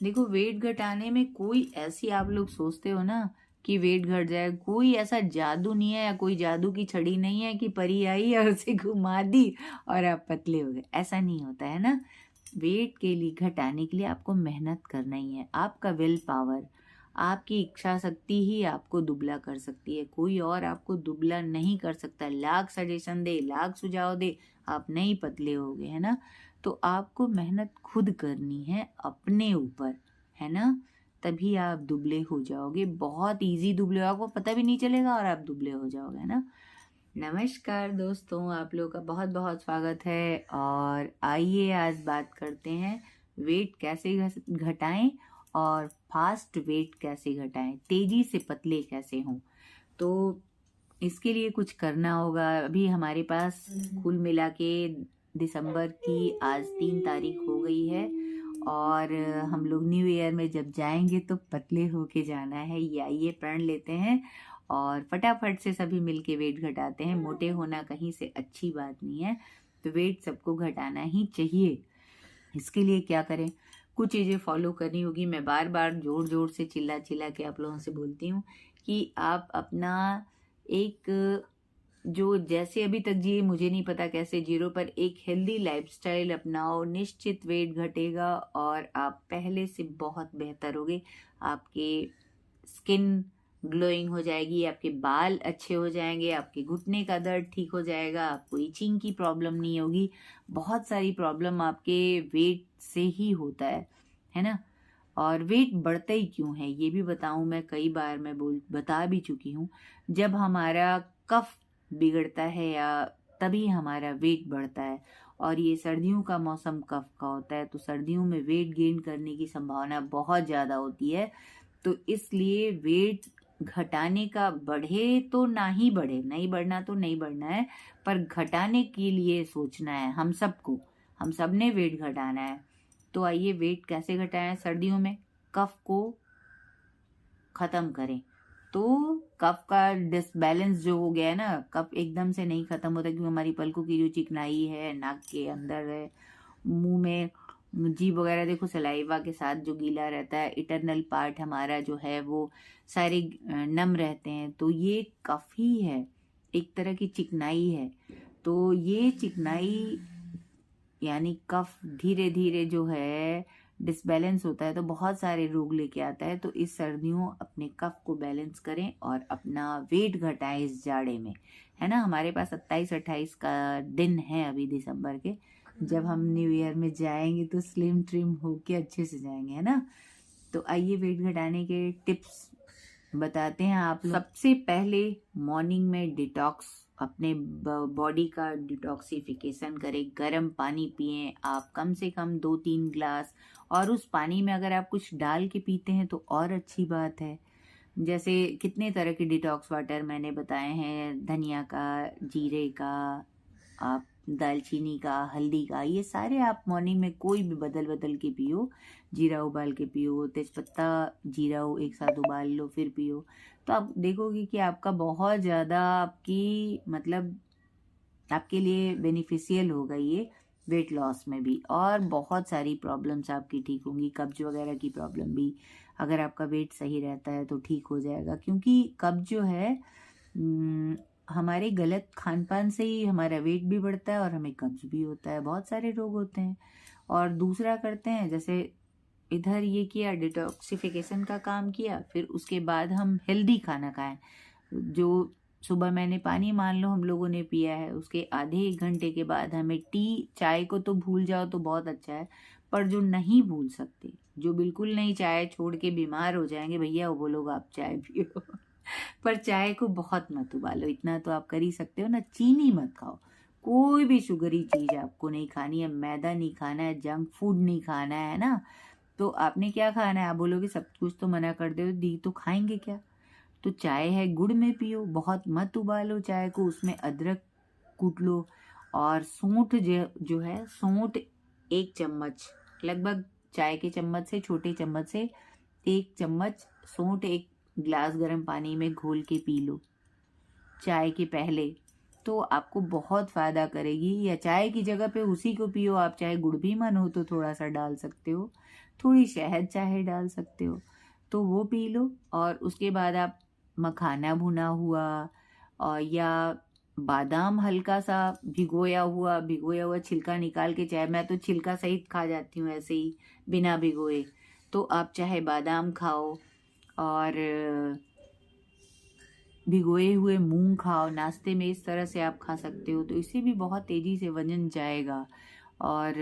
देखो, वेट घटाने में कोई ऐसी आप लोग सोचते हो ना कि वेट घट जाए, कोई ऐसा जादू नहीं है या कोई जादू की छड़ी नहीं है कि परी आई और उसे घुमा दी और आप पतले हो गए। ऐसा नहीं होता है ना। वेट के लिए घटाने के लिए आपको मेहनत करना ही है। आपका विल पावर, आपकी इच्छा शक्ति ही आपको दुबला कर सकती है। कोई और आपको दुबला नहीं कर सकता। लाख सजेशन दे, लाख सुझाव दे, आप नहीं पतले हो गए, है ना। तो आपको मेहनत खुद करनी है अपने ऊपर, है ना। तभी आप दुबले हो जाओगे। बहुत इजी दुबले हो, आपको पता भी नहीं चलेगा और आप दुबले हो जाओगे, है ना। नमस्कार दोस्तों, आप लोगों का बहुत बहुत स्वागत है। और आइए आज बात करते हैं वेट कैसे घटाएं और फास्ट वेट कैसे घटाएं, तेजी से पतले कैसे हों। तो इसके लिए कुछ करना होगा। अभी हमारे पास कुल मिला के दिसंबर की आज 3 तारीख हो गई है और हम लोग न्यू ईयर में जब जाएंगे तो पतले होके जाना है। ये आइए प्रण लेते हैं और फटाफट से सभी मिलके वेट घटाते हैं। मोटे होना कहीं से अच्छी बात नहीं है, तो वेट सबको घटाना ही चाहिए। इसके लिए क्या करें, कुछ चीज़ें फॉलो करनी होगी। मैं बार बार जोर जोर से चिल्ला चिल्ला के आप लोगों से बोलती हूँ कि आप अपना एक जो जैसे अभी तक जिए, मुझे नहीं पता कैसे जीरो पर, एक हेल्दी लाइफस्टाइल अपनाओ। निश्चित वेट घटेगा और आप पहले से बहुत बेहतर होगे। आपके स्किन ग्लोइंग हो जाएगी, आपके बाल अच्छे हो जाएंगे, आपके घुटने का दर्द ठीक हो जाएगा, आपको इचिंग की प्रॉब्लम नहीं होगी। बहुत सारी प्रॉब्लम आपके वेट से ही होता है ना। और वेट बढ़ता ही क्यों है ये भी बताऊं मैं, कई बार मैं बता भी चुकी हूँ। जब हमारा कफ बिगड़ता है या तभी हमारा वेट बढ़ता है। और ये सर्दियों का मौसम कफ का होता है, तो सर्दियों में वेट गेन करने की संभावना बहुत ज़्यादा होती है। तो इसलिए वेट घटाने का, बढ़े तो ना ही बढ़े, नहीं बढ़ना तो नहीं बढ़ना है, पर घटाने के लिए सोचना है हम सबको। हम सब ने वेट घटाना है। तो आइए वेट कैसे घटाएं सर्दियों में, कफ को खत्म करें। तो कफ का डिसबैलेंस जो हो गया है ना, कफ एकदम से नहीं खत्म होता क्योंकि हमारी पलकों की जो चिकनाई है, नाक के अंदर है, मुंह में जीभ वगैरह, देखो सलाइवा के साथ जो गीला रहता है, इटरनल पार्ट हमारा जो है वो सारे नम रहते हैं। तो ये कफ ही है, एक तरह की चिकनाई है। तो ये चिकनाई यानी कफ धीरे धीरे जो है डिसबैलेंस होता है तो बहुत सारे रोग लेके आता है। तो इस सर्दियों अपने कफ को बैलेंस करें और अपना वेट घटाएं इस जाड़े में, है ना। हमारे पास 27-28 का दिन है अभी दिसंबर के। जब हम न्यू ईयर में जाएंगे तो स्लिम ट्रिम होके अच्छे से जाएंगे, है ना। तो आइए वेट घटाने के टिप्स बताते हैं आप लोग। सबसे पहले मॉर्निंग में डिटॉक्स, अपने बॉडी का डिटॉक्सिफिकेशन करें। गर्म पानी पिएं आप, कम से कम 2-3 ग्लास। और उस पानी में अगर आप कुछ डाल के पीते हैं तो और अच्छी बात है। जैसे कितने तरह के डिटॉक्स वाटर मैंने बताए हैं, धनिया का, जीरे का, आप दालचीनी का, हल्दी का, ये सारे आप मॉर्निंग में कोई भी बदल बदल के पियो। जीरा उबाल के पियो, तेजपत्ता जीरा एक साथ उबाल लो फिर पियो। तो आप देखोगे कि आपका बहुत ज़्यादा मतलब आपके लिए बेनिफिशियल होगा ये वेट लॉस में भी। और बहुत सारी प्रॉब्लम्स आपकी ठीक होंगी। कब्ज वगैरह की प्रॉब्लम भी अगर आपका वेट सही रहता है तो ठीक हो जाएगा, क्योंकि कब्ज जो है हमारे गलत खान पान से ही हमारा वेट भी बढ़ता है और हमें कब्ज भी होता है, बहुत सारे रोग होते हैं। और दूसरा करते हैं, जैसे इधर ये किया, डिटॉक्सिफिकेशन का काम किया, फिर उसके बाद हम हेल्दी खाना खाएं। जो सुबह मैंने पानी मान लो हम लोगों ने पिया है, उसके आधे 1 घंटे के बाद हमें चाय को तो भूल जाओ तो बहुत अच्छा है, पर जो नहीं भूल सकते, जो बिल्कुल नहीं चाय छोड़ के बीमार हो जाएंगे, भैया वो लोग आप चाय पियो पर चाय को बहुत मत उबालो, इतना तो आप कर ही सकते हो ना। चीनी मत खाओ, कोई भी शुगरी चीज आपको नहीं खानी है, मैदा नहीं खाना है, जंक फूड नहीं खाना है ना। तो आपने क्या खाना है, आप बोलोगे सब कुछ तो मना कर दो दी, तो खाएंगे क्या। तो चाय है गुड़ में पियो, बहुत मत उबालो चाय को, उसमें अदरक कूट लो। और सौंठ जो है, सौंठ 1 चम्मच, लगभग चाय के चम्मच से, छोटे चम्मच से 1 चम्मच सौंठ 1 ग्लास गर्म पानी में घोल के पी लो चाय के पहले। तो आपको बहुत फ़ायदा करेगी। या चाय की जगह पे उसी को पियो आप, चाहे गुड़ भी मन हो तो थोड़ा सा डाल सकते हो, थोड़ी शहद चाहे डाल सकते हो, तो वो पी लो। और उसके बाद आप मखाना भुना हुआ और या बादाम हल्का सा भिगोया हुआ छिलका निकाल के, चाहे मैं तो छिलका सहित खा जाती हूँ ऐसे ही बिना भिगोए, तो आप चाहे बादाम खाओ और भिगोए हुए मूंग खाओ, नाश्ते में इस तरह से आप खा सकते हो, तो इससे भी बहुत तेज़ी से वजन जाएगा। और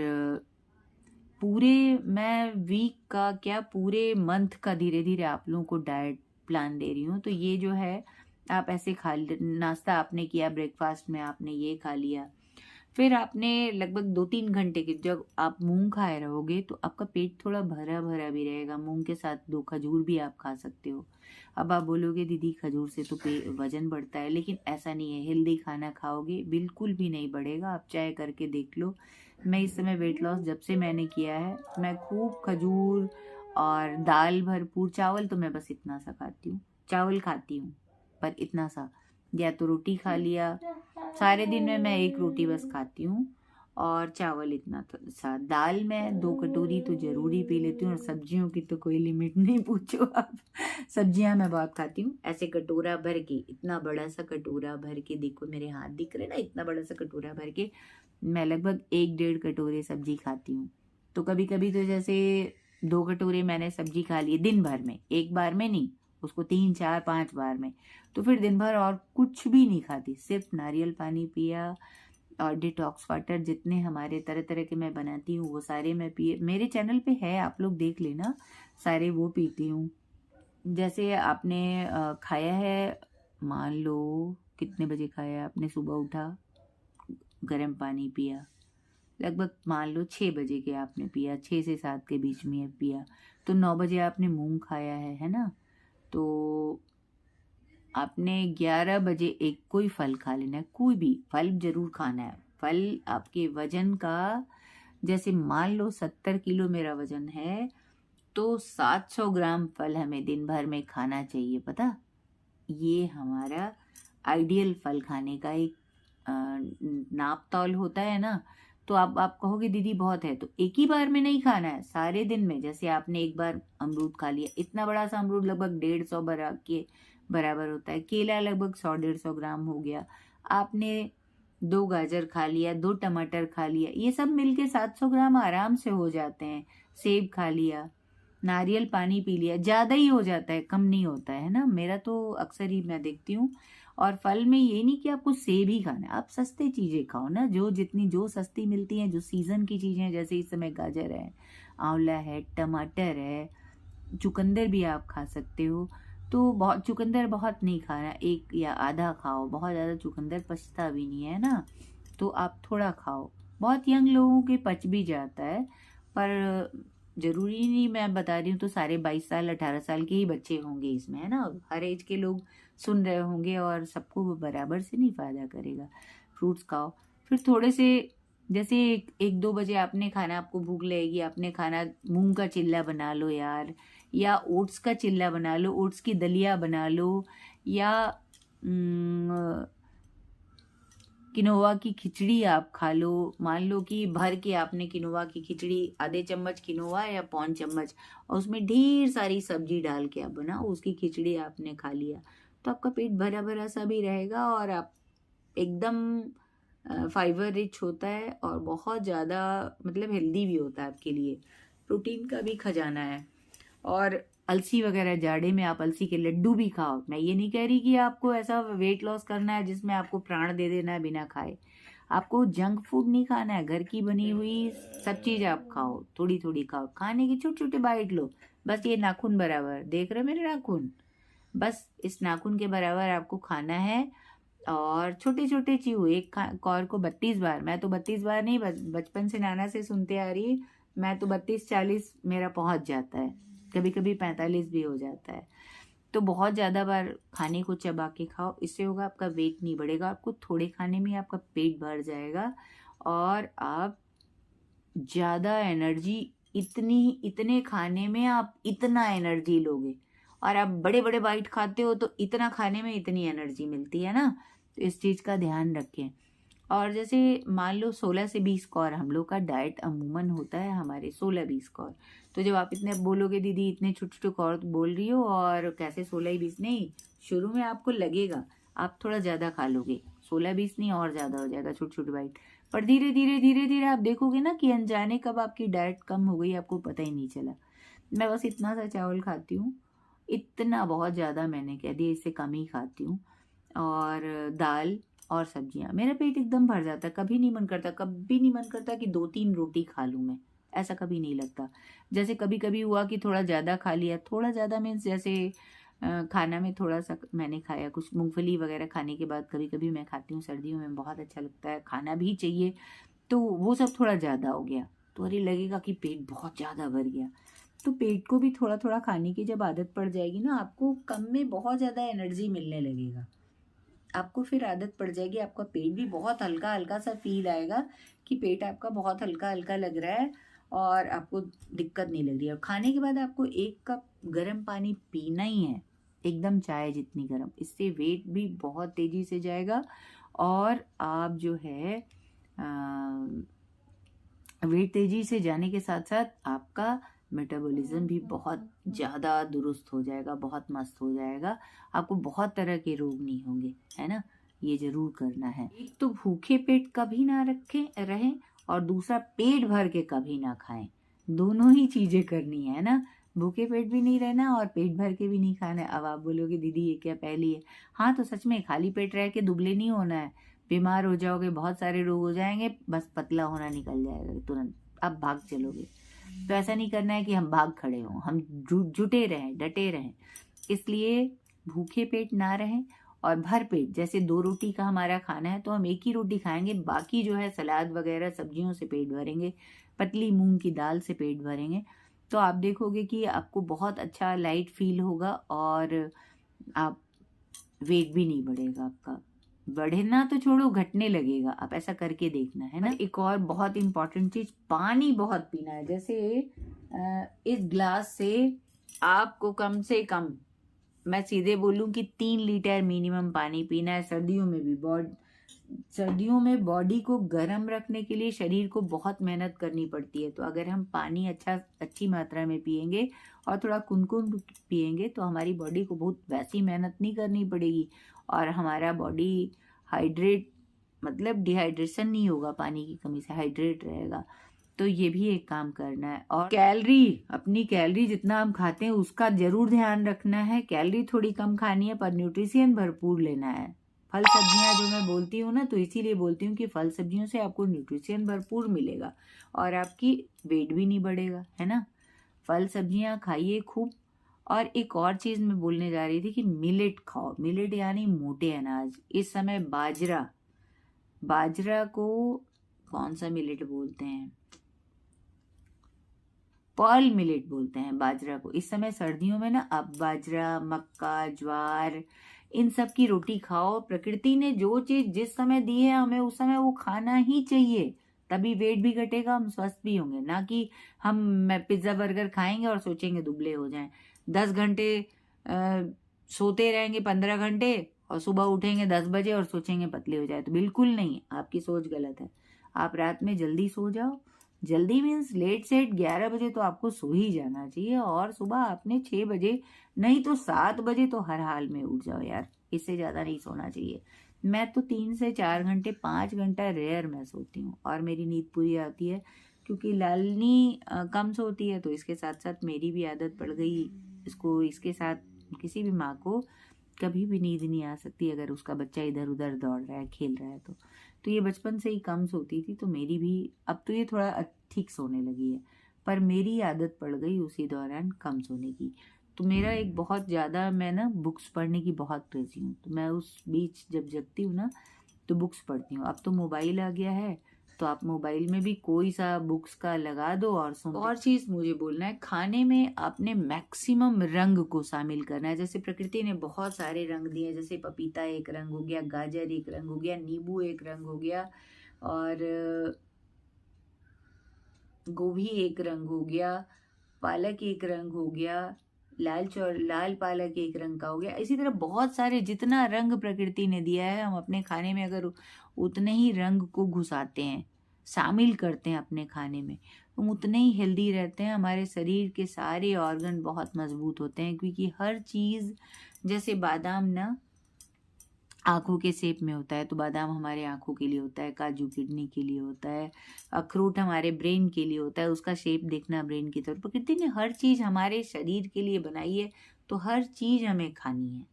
पूरे मैं वीक का क्या पूरे मंथ का धीरे धीरे आप लोगों को डाइट प्लान दे रही हूँ। तो ये जो है आप ऐसे नाश्ता आपने किया, ब्रेकफास्ट में आपने ये खा लिया, फिर आपने लगभग 2-3 घंटे के जब आप मूंग खाए रहोगे तो आपका पेट थोड़ा भरा भरा भी रहेगा। मूंग के साथ 2 खजूर भी आप खा सकते हो। अब आप बोलोगे दीदी खजूर से तो वजन बढ़ता है, लेकिन ऐसा नहीं है। हेल्दी खाना खाओगे बिल्कुल भी नहीं बढ़ेगा, आप चाहे करके देख लो। मैं इस समय वेट लॉस जब से मैंने किया है, मैं खूब खजूर और दाल भरपूर, चावल तो मैं बस इतना सा खाती हूँ, चावल खाती हूँ पर इतना सा, या तो रोटी खा लिया, सारे दिन में मैं 1 रोटी बस खाती हूँ, और चावल इतना सा, दाल में 2 कटोरी तो जरूरी पी लेती हूँ, और सब्जियों की तो कोई लिमिट नहीं पूछो आप। सब्जियां मैं बहुत खाती हूँ, ऐसे कटोरा भर के, इतना बड़ा सा कटोरा भर के, देखो मेरे हाथ दिख रहे ना, इतना बड़ा सा कटोरा भर के मैं लगभग 1-1.5 कटोरे सब्जी खाती हूँ। तो कभी कभी तो जैसे 2 कटोरे मैंने सब्जी खा ली दिन भर में, एक बार में नहीं, उसको 3-4-5 बार में, तो फिर दिन भर और कुछ भी नहीं खाती, सिर्फ नारियल पानी पिया और डिटॉक्स वाटर जितने हमारे तरह तरह के मैं बनाती हूँ वो सारे मैं पिए, मेरे चैनल पे है, आप लोग देख लेना, सारे वो पीती हूँ। जैसे आपने खाया है, मान लो कितने बजे खाया आपने, सुबह उठा गर्म पानी पिया, लगभग मान लो 6 बजे के आपने पिया, 6 से 7 के बीच में पिया, तो 9 बजे आपने मूंग खाया है ना, तो आपने 11 बजे एक कोई फल खा लेना है, कोई भी फल जरूर खाना है। फल आपके वजन का, जैसे मान लो 70 किलो मेरा वजन है, तो 700 ग्राम फल हमें दिन भर में खाना चाहिए, पता, ये हमारा आइडियल फल खाने का एक नाप तौल होता है ना। तो आप कहोगे दीदी बहुत है, तो एक ही बार में नहीं खाना है, सारे दिन में। जैसे आपने एक बार अमरूद खा लिया, इतना बड़ा सा अमरूद लगभग 150 के बराबर होता है, केला लगभग 100-150 ग्राम हो गया, आपने 2 गाजर खा लिया, 2 टमाटर खा लिया, ये सब मिलके 700 ग्राम आराम से हो जाते हैं। सेब खा लिया, नारियल पानी पी लिया, ज्यादा ही हो जाता है, कम नहीं होता है ना, मेरा तो अक्सर ही मैं देखती हूँ। और फल में ये नहीं कि आपको सेब ही खाना है, आप सस्ते चीजें खाओ ना, जो सस्ती मिलती हैं, जो सीजन की चीजें हैं, जैसे इस समय गाजर है, आंवला है, टमाटर है, चुकंदर भी आप खा सकते हो। तो बहुत चुकंदर बहुत नहीं खाना, 1 या आधा खाओ, बहुत ज़्यादा चुकंदर पचता भी नहीं है ना, तो आप थोड़ा खाओ। बहुत यंग लोगों के पच भी जाता है, पर जरूरी नहीं, मैं बता रही हूँ तो सारे 22 साल 18 साल के ही बच्चे होंगे इसमें, है ना, हर एज के लोग सुन रहे होंगे, और सबको वो बराबर से नहीं फायदा करेगा। फ्रूट्स खाओ, फिर थोड़े से, जैसे 1-2 बजे आपने खाना, आपको भूख लगेगी, आपने खाना, मूंग का चिल्ला बना लो यार, या ओट्स का चिल्ला बना लो, ओट्स की दलिया बना लो, या किनोवा की खिचड़ी आप खा लो। मान लो कि भर के आपने किनोवा की खिचड़ी, आधे चम्मच किनोवा या 1.25 चम्मच, और उसमें ढेर सारी सब्जी डाल के आप बनाओ, उसकी खिचड़ी आपने खा लिया, तो आपका पेट भरा भरा सा भी रहेगा, और आप एकदम फाइबर रिच होता है, और बहुत ज़्यादा मतलब हेल्दी भी होता है आपके लिए, प्रोटीन का भी खजाना है। और अलसी वगैरह, जाड़े में आप अलसी के लड्डू भी खाओ। मैं ये नहीं कह रही कि आपको ऐसा वेट लॉस करना है जिसमें आपको प्राण दे देना है बिना खाए, आपको जंक फूड नहीं खाना है, घर की बनी हुई सब चीज आप खाओ, थोड़ी थोड़ी खाओ, खाने की छोटे छोटे बाइट लो, बस ये नाखून बराबर, देख रहे हो मेरे नाखून, बस इस नाखून के बराबर आपको खाना है, और छोटे छोटे च्यू, एक कौर को 32 बार, मैं तो 32 बार नहीं, बचपन से नाना से सुनते आ रही, मैं तो 32-40 मेरा पहुंच जाता है, कभी कभी 45 भी हो जाता है। तो बहुत ज़्यादा बार खाने को चबा के खाओ, इससे होगा आपका वेट नहीं बढ़ेगा, आपको थोड़े खाने में आपका पेट भर जाएगा, और आप ज़्यादा एनर्जी, इतने खाने में आप इतना एनर्जी लोगे, और आप बड़े बड़े बाइट खाते हो तो इतना खाने में इतनी एनर्जी मिलती है ना, तो इस चीज़ का ध्यान रखें। और जैसे मान लो 16 से 20 कौर हम लोग का डाइट अमूमन होता है हमारे 16-20 कौर। तो जब आप इतने बोलोगे दीदी इतने छोटे छोटे कौर बोल रही हो और कैसे 16-20, नहीं, शुरू में आपको लगेगा आप थोड़ा ज़्यादा खा लोगे, 16-20 नहीं और ज़्यादा हो जाएगा छोटी छोटी बाइट। पर धीरे धीरे धीरे धीरे आप देखोगे ना कि अनजाने कब आपकी डाइट कम हो गई आपको पता ही नहीं चला। मैं बस इतना सा चावल खाती हूँ, इतना बहुत ज़्यादा मैंने कह दिया, इससे कम ही खाती हूँ। और दाल और सब्जियां, मेरा पेट एकदम भर जाता है। कभी नहीं मन करता, कभी नहीं मन करता कि 2-3 रोटी खा लूँ मैं, ऐसा कभी नहीं लगता। जैसे कभी कभी हुआ कि थोड़ा ज़्यादा खा लिया, थोड़ा ज़्यादा मीन्स जैसे खाना में थोड़ा सा मैंने खाया, कुछ मूंगफली वगैरह खाने के बाद कभी कभी मैं खाती हूँ, सर्दियों में बहुत अच्छा लगता है, खाना भी चाहिए, तो वो सब थोड़ा ज़्यादा हो गया तो अरे लगेगा कि पेट बहुत ज़्यादा भर गया। तो पेट को भी थोड़ा थोड़ा खाने की जब आदत पड़ जाएगी ना, आपको कम में बहुत ज़्यादा एनर्जी मिलने लगेगा, आपको फिर आदत पड़ जाएगी, आपका पेट भी बहुत हल्का हल्का सा फील आएगा कि पेट आपका बहुत हल्का हल्का लग रहा है और आपको दिक्कत नहीं लग रही है। और खाने के बाद आपको 1 कप गर्म पानी पीना ही है, एकदम चाय जितनी गर्म, इससे वेट भी बहुत तेजी से जाएगा और आप जो है वेट तेजी से जाने के साथ साथ आपका मेटाबॉलिज्म भी बहुत ज़्यादा दुरुस्त हो जाएगा, बहुत मस्त हो जाएगा, आपको बहुत तरह के रोग नहीं होंगे, है ना। ये जरूर करना है। एक तो भूखे पेट कभी ना रखें रहें और दूसरा पेट भर के कभी ना खाएं, दोनों ही चीज़ें करनी है ना। भूखे पेट भी नहीं रहना और पेट भर के भी नहीं खाना है। अब आप बोलोगे दीदी ये क्या पहली है? हाँ, तो सच में खाली पेट रह के दुबले नहीं होना है, बीमार हो जाओगे, बहुत सारे रोग हो जाएंगे, बस पतला होना निकल जाएगा तुरंत, अब भाग चलोगे। तो ऐसा नहीं करना है कि हम भाग खड़े हों, हम जुटे रहें, डटे रहें। इसलिए भूखे पेट ना रहें और भर पेट, जैसे 2 रोटी का हमारा खाना है तो हम 1 ही रोटी खाएंगे, बाकी जो है सलाद वगैरह सब्जियों से पेट भरेंगे, पतली मूंग की दाल से पेट भरेंगे। तो आप देखोगे कि आपको बहुत अच्छा लाइट फील होगा और आप वेट भी नहीं बढ़ेगा आपका, बढ़ना तो छोड़ो घटने लगेगा। आप ऐसा करके देखना है ना। एक और बहुत इंपॉर्टेंट चीज, पानी बहुत पीना है। जैसे इस ग्लास से आपको कम से कम, मैं सीधे बोलूं कि 3 लीटर मिनिमम पानी पीना है। सर्दियों में बॉडी को गर्म रखने के लिए शरीर को बहुत मेहनत करनी पड़ती है, तो अगर हम पानी अच्छी मात्रा में पिएंगे और थोड़ा कुनकुन पिएंगे तो हमारी बॉडी को बहुत वैसी मेहनत नहीं करनी पड़ेगी और हमारा बॉडी हाइड्रेट, मतलब डिहाइड्रेशन नहीं होगा, पानी की कमी से हाइड्रेट रहेगा। तो ये भी एक काम करना है। और अपनी कैलोरी जितना हम खाते हैं उसका जरूर ध्यान रखना है। कैलोरी थोड़ी कम खानी है पर न्यूट्रिशन भरपूर लेना है। फल सब्जियां जो मैं बोलती हूँ ना, तो इसीलिए बोलती हूँ कि फल सब्जियों से आपको न्यूट्रिशन भरपूर मिलेगा और आपकी वेट भी नहीं बढ़ेगा, है ना। फल सब्जियां खाइए खूब। और एक और चीज मैं बोलने जा रही थी कि मिलेट खाओ, मिलेट यानी मोटे अनाज। इस समय बाजरा को कौन सा मिलेट बोलते हैं, पर्ल मिलेट बोलते हैं बाजरा को। इस समय सर्दियों में ना अब बाजरा, मक्का, ज्वार, इन सब की रोटी खाओ। प्रकृति ने जो चीज जिस समय दी है हमें उस समय वो खाना ही चाहिए, तभी वेट भी घटेगा, हम स्वस्थ भी होंगे। ना कि हम पिज्जा बर्गर खाएंगे और सोचेंगे दुबले हो जाएं। 10 घंटे सोते रहेंगे, 15 घंटे, और सुबह उठेंगे 10 बजे और सोचेंगे पतले हो जाए, तो बिल्कुल नहीं, आपकी सोच गलत है। आप रात में जल्दी सो जाओ, जल्दी मीन्स लेट सेट 11 बजे तो आपको सो ही जाना चाहिए और सुबह आपने 6 बजे नहीं तो 7 बजे तो हर हाल में उठ जाओ यार, इससे ज़्यादा नहीं सोना चाहिए। मैं तो 3 से 4 घंटे, 5 घंटा रेयर मैं सोती हूँ और मेरी नींद पूरी आती है, क्योंकि लालनी कम सोती है तो इसके साथ साथ मेरी भी आदत पड़ गई इसको। इसके साथ किसी भी माँ को कभी भी नींद नहीं आ सकती अगर उसका बच्चा इधर उधर दौड़ रहा है, खेल रहा है। तो ये बचपन से ही कम सोती थी, तो मेरी भी अब तो ये थोड़ा ठीक सोने लगी है, पर मेरी आदत पड़ गई उसी दौरान कम सोने की। तो मेरा एक बहुत ज़्यादा, मैं ना बुक्स पढ़ने की बहुत क्रेजी हूँ, तो मैं उस बीच जब जगती हूँ ना तो बुक्स पढ़ती हूँ। अब तो मोबाइल आ गया है तो आप मोबाइल में भी कोई सा बुक्स का लगा दो और सुन। और चीज मुझे बोलना है, खाने में आपने मैक्सिमम रंग को शामिल करना है। जैसे प्रकृति ने बहुत सारे रंग दिए, जैसे पपीता एक रंग हो गया, गाजर एक रंग हो गया, नींबू एक रंग हो गया, और गोभी एक रंग हो गया, पालक एक रंग हो गया, लाल पालक एक रंग का हो गया। इसी तरह बहुत सारे, जितना रंग प्रकृति ने दिया है हम अपने खाने में अगर उतने ही रंग को घुसाते हैं, शामिल करते हैं अपने खाने में, हम उतने ही हेल्दी रहते हैं। हमारे शरीर के सारे ऑर्गन बहुत मजबूत होते हैं, क्योंकि हर चीज़, जैसे बादाम ना आँखों के शेप में होता है, तो बादाम हमारे आँखों के लिए होता है, काजू किडनी के लिए होता है, अखरोट हमारे ब्रेन के लिए होता है, उसका शेप देखना ब्रेन की तरफ। प्रकृति ने हर चीज़ हमारे शरीर के लिए बनाई है, तो हर चीज़ हमें खानी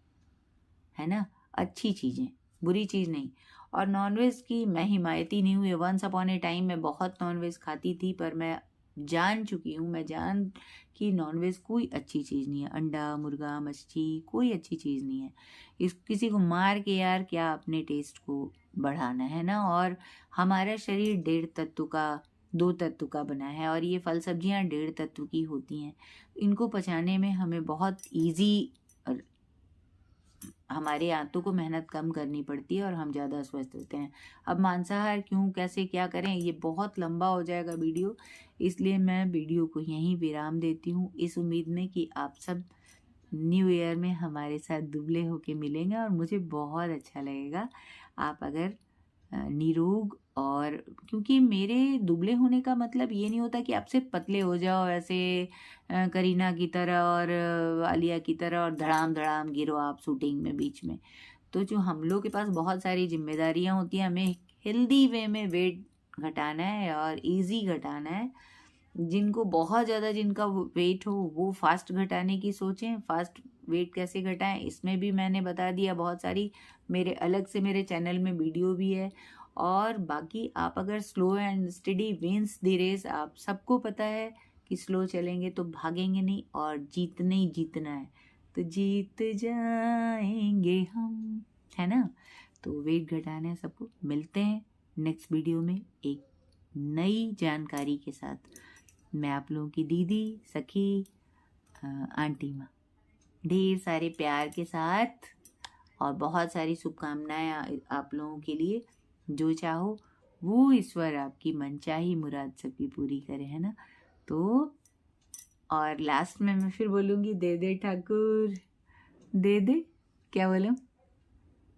है ना। अच्छी चीज़ें, बुरी चीज़ नहीं। और नॉनवेज की मैं हिमायती नहीं हुई। वंस अपॉन ए टाइम मैं बहुत नॉनवेज खाती थी, पर मैं जान चुकी हूँ, मैं जान कि नॉनवेज कोई अच्छी चीज़ नहीं है। अंडा, मुर्गा, मछली कोई अच्छी चीज़ नहीं है। इस किसी को मार के यार क्या अपने टेस्ट को बढ़ाना है ना। और हमारा शरीर 1.5 तत्व का, 2 तत्व का बना है, और ये फल सब्जियाँ 1.5 तत्व की होती हैं। इनको पचाने में हमें बहुत ईजी, हमारे आंतों को मेहनत कम करनी पड़ती है और हम ज़्यादा स्वस्थ रहते हैं। अब मांसाहार क्यों, कैसे, क्या करें, ये बहुत लंबा हो जाएगा वीडियो, इसलिए मैं वीडियो को यहीं विराम देती हूँ, इस उम्मीद में कि आप सब न्यू ईयर में हमारे साथ दुबले होके मिलेंगे और मुझे बहुत अच्छा लगेगा। आप अगर निरोग, और क्योंकि मेरे दुबले होने का मतलब ये नहीं होता कि आप सिर्फ पतले हो जाओ ऐसे करीना की तरह और आलिया की तरह और धड़ाम धड़ाम गिरो आप शूटिंग में बीच में। तो जो हम लोग के पास बहुत सारी जिम्मेदारियां होती हैं, हमें हेल्दी वे में वेट घटाना है और इजी घटाना है। जिनको बहुत ज़्यादा, जिनका वेट हो, वो फास्ट घटाने की सोचें। फास्ट वेट कैसे घटाएं, इसमें भी मैंने बता दिया बहुत सारी, मेरे अलग से मेरे चैनल में वीडियो भी है। और बाकी आप अगर slow and steady wins the race, आप सबको पता है कि स्लो चलेंगे तो भागेंगे नहीं, और जीतना ही जीतना है, तो जीत जाएंगे हम, है ना। तो वेट घटाना है सबको। मिलते हैं नेक्स्ट वीडियो में एक नई जानकारी के साथ। मैं आप लोगों की दीदी, सखी, आंटी माँ, ढेर सारे प्यार के साथ और बहुत सारी शुभकामनाएं आप लोगों के लिए। जो चाहो वो ईश्वर आपकी मनचाही मुराद सबकी पूरी करे, है ना। तो और लास्ट में मैं फिर बोलूँगी, दे दे ठाकुर दे दे, क्या बोलूँ,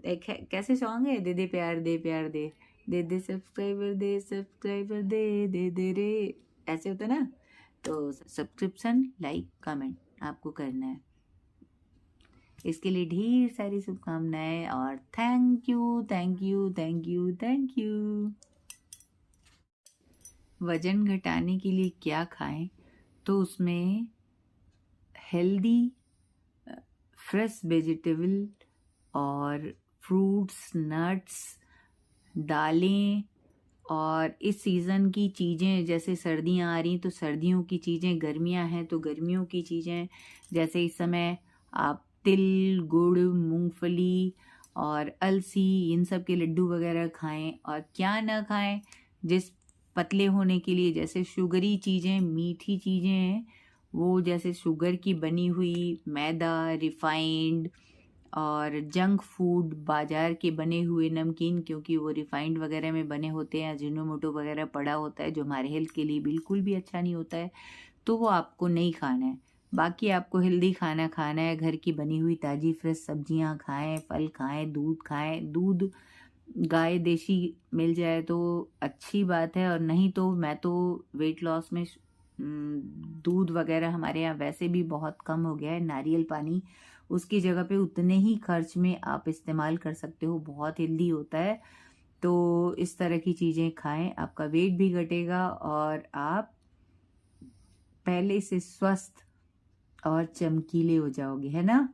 एक कैसे सॉन्ग है, दे दे प्यार दे, प्यार दे, दे दे सब्सक्राइबर दे, सब्सक्राइबर दे, दे दे रे, ऐसे होता ना। तो सब्सक्रिप्शन, लाइक, कमेंट आपको करना है। इसके लिए ढेर सारी शुभकामनाएं और thank you thank you thank you thank you. वजन घटाने के लिए क्या खाएं, तो उसमें हेल्दी फ्रेश वेजिटेबल और फ्रूट्स, नट्स, दालें, और इस सीज़न की चीज़ें, जैसे सर्दियाँ आ रही तो सर्दियों की चीज़ें, गर्मियाँ हैं तो गर्मियों की चीज़ें। जैसे इस समय आप तिल, गुड़, मूंगफली और अलसी, इन सब के लड्डू वगैरह खाएं। और क्या ना खाएं, जिस पतले होने के लिए, जैसे शुगरी चीज़ें, मीठी चीज़ें हैं वो, जैसे शुगर की बनी हुई, मैदा, रिफाइंड और जंक फूड, बाजार के बने हुए नमकीन, क्योंकि वो रिफाइंड वगैरह में बने होते हैं, अजीनोमोटो वगैरह पड़ा होता है, जो हमारे हेल्थ के लिए बिल्कुल भी अच्छा नहीं होता है, तो वो आपको नहीं खाना है। बाकी आपको हेल्दी खाना खाना है, घर की बनी हुई ताज़ी फ्रेश सब्जियां खाएं, फल खाएं, दूध खाएं। दूध गाय देशी मिल जाए तो अच्छी बात है, और नहीं तो मैं तो वेट लॉस में दूध वगैरह हमारे यहाँ वैसे भी बहुत कम हो गया है, नारियल पानी उसकी जगह पे उतने ही खर्च में आप इस्तेमाल कर सकते हो, बहुत हेल्दी होता है। तो इस तरह की चीज़ें खाएं, आपका वेट भी घटेगा और आप पहले से स्वस्थ और चमकीले हो जाओगे, है ना।